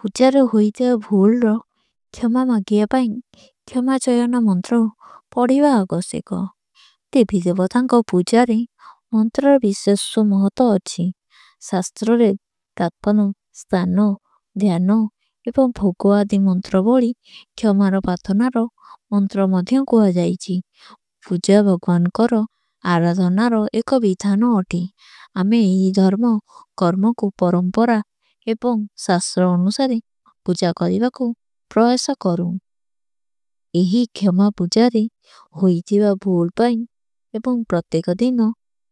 ପୂଜାରେ ହୋଇଥିବା ଭୁଲର କ୍ଷମା ମାଗିବା ପାଇଁ କ୍ଷମା ଚୟନ ମନ୍ତ୍ର ପଢ଼ିବା ଆବଶ୍ୟକ। ଦେବୀ ଦେବତାଙ୍କ ପୂଜାରେ ମନ୍ତ୍ରର ବିଶେଷ ମହତ୍ଵ ଅଛି। ଶାସ୍ତ୍ରରେ ପ୍ରାର୍ଥନା, ସ୍ନାନ, ଧ୍ୟାନ ଏବଂ ଭୋଗ ଆଦି ମନ୍ତ୍ର ଭଳି କ୍ଷମାର ପ୍ରାର୍ଥନାର ମନ୍ତ୍ର ମଧ୍ୟ କୁହାଯାଇଛି। ପୂଜା ଭଗବାନଙ୍କର ଆରାଧନାର ଏକ ବିଧାନ ଅଟେ। ଆମେ ଏହି ଧର୍ମ କର୍ମକୁ ପରମ୍ପରା ଏବଂ ଶାସ୍ତ୍ର ଅନୁସାରେ ପୂଜା କରିବାକୁ ପ୍ରୟାସ କରୁ। ଏହି କ୍ଷମା ପୂଜାରେ ହୋଇଥିବା ଭୁଲ ପାଇଁ ଏବଂ ପ୍ରତ୍ୟେକ ଦିନ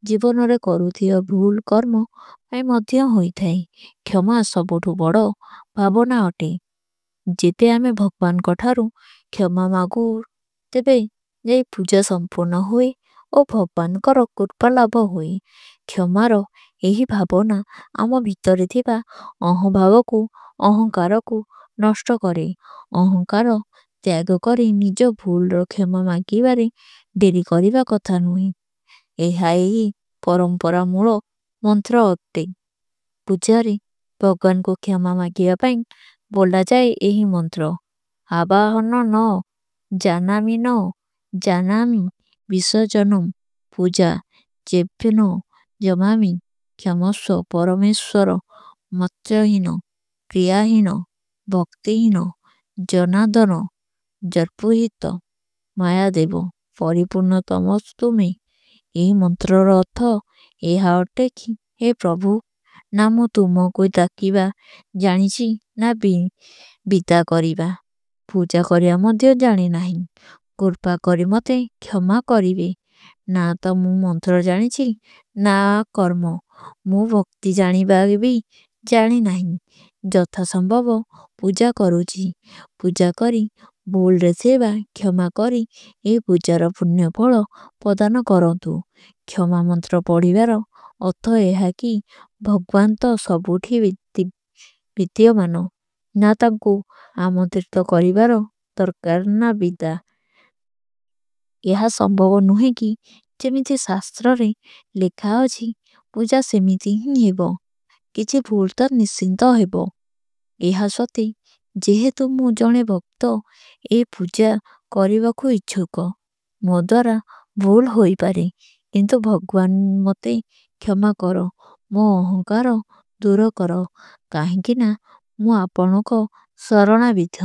ଜୀବନରେ କରୁଥିବା ଭୁଲ କର୍ମ ପାଇଁ ମଧ୍ୟ ହୋଇଥାଏ। କ୍ଷମା ସବୁଠୁ ବଡ଼ ଭାବନା ଅଟେ। ଯେତେ ଆମେ ଭଗବାନଙ୍କ ଠାରୁ କ୍ଷମା ମାଗୁ ତେବେ ଯାଇ ପୂଜା ସମ୍ପୂର୍ଣ୍ଣ ହୁଏ ଓ ଭଗବାନଙ୍କର କୃପା ଲାଭ ହୁଏ। କ୍ଷମାର ଏହି ଭାବନା ଆମ ଭିତରେ ଥିବା ଅହଂଭାବକୁ ଅହଙ୍କାରକୁ ନଷ୍ଟ କରେ। ଅହଙ୍କାର ତ୍ୟାଗ କରି ନିଜ ଭୁଲର କ୍ଷମା ମାଗିବାରେ ଡେରି କରିବା କଥା ନୁହେଁ। ଏହା ଏହି ପରମ୍ପରା ମୂଳ ମନ୍ତ୍ର ଅଟେ। ପୂଜାରେ ଭଗବାନଙ୍କୁ କ୍ଷମା ମାଗିବା ପାଇଁ ବୋଲାଯାଏ ଏହି ମନ୍ତ୍ର। ଆବାହନ ନ ଜାନାମି ନ ଜାନାମି ବିସର୍ଜନମ୍ ପୂଜା ଯେଭ୍ୟ ନ ଜମାମି କ୍ଷମସ୍ଵ ପରମେଶ୍ୱର ମତ୍ରହୀନ କ୍ରିୟାହୀନ ଭକ୍ତିହୀନ ଜନାର୍ଦ୍ଦନ ଜର୍ପୋହିତ ମାୟାଦେବ ପରିପୂର୍ଣ୍ଣ ତମସ୍ତୁମେ। ଏହି ମନ୍ତ୍ରର ଅର୍ଥ ଏହା ଅଟେ କି ହେ ପ୍ରଭୁ, ନା ମୁଁ ତୁମକୁ ଡାକିବା ଜାଣିଛି ନା ବିଦା କରିବା ପୂଜା କରିବା ମଧ୍ୟ ଜାଣି ନାହିଁ। କୃପା କରି ମୋତେ କ୍ଷମା କରିବେ। ନା ତ ମୁଁ ମନ୍ତ୍ର ଜାଣିଛି ନା କର୍ମ। ମୁଁ ଭକ୍ତି ଜାଣିବା ବି ଜାଣିନାହିଁ। ଯଥାସମ୍ଭବ ପୂଜା କରୁଛି। ପୂଜା କରି ଭୁଲରେ ଥିବା କ୍ଷମା କରି ଏହି ପୂଜାର ପୁଣ୍ୟ ଫଳ ପ୍ରଦାନ କରନ୍ତୁ। କ୍ଷମା ମନ୍ତ୍ର ପଢ଼ିବାର ଅର୍ଥ ଏହା କି ଭଗବାନ ତ ସବୁଠି ବିଦ୍ୟମାନ, ନା ତାଙ୍କୁ ଆମନ୍ତ୍ରିତ କରିବାର ଦରକାର ନା ବିଦା। ଏହା ସମ୍ଭବ ନୁହେଁ କି ଯେମିତି ଶାସ୍ତ୍ରରେ ଲେଖା ଅଛି ପୂଜା ସେମିତି ହିଁ ହେବ। କିଛି ଭୁଲ ତ ନିଶ୍ଚିନ୍ତ ହେବ। ଏହା ସତ୍ତ୍ୱେ ଯେହେତୁ ମୁଁ ଜଣେ ଭକ୍ତ ଏ ପୂଜା କରିବାକୁ ଇଚ୍ଛୁକ। ମୋ ଦ୍ୱାରା ଭୁଲ ହୋଇପାରେ, କିନ୍ତୁ ଭଗବାନ ମୋତେ କ୍ଷମା କର, ମୋ ଅହଙ୍କାର ଦୂର କର, କାହିଁକି ନା ମୁଁ ଆପଣଙ୍କ ଶରଣାଗତ।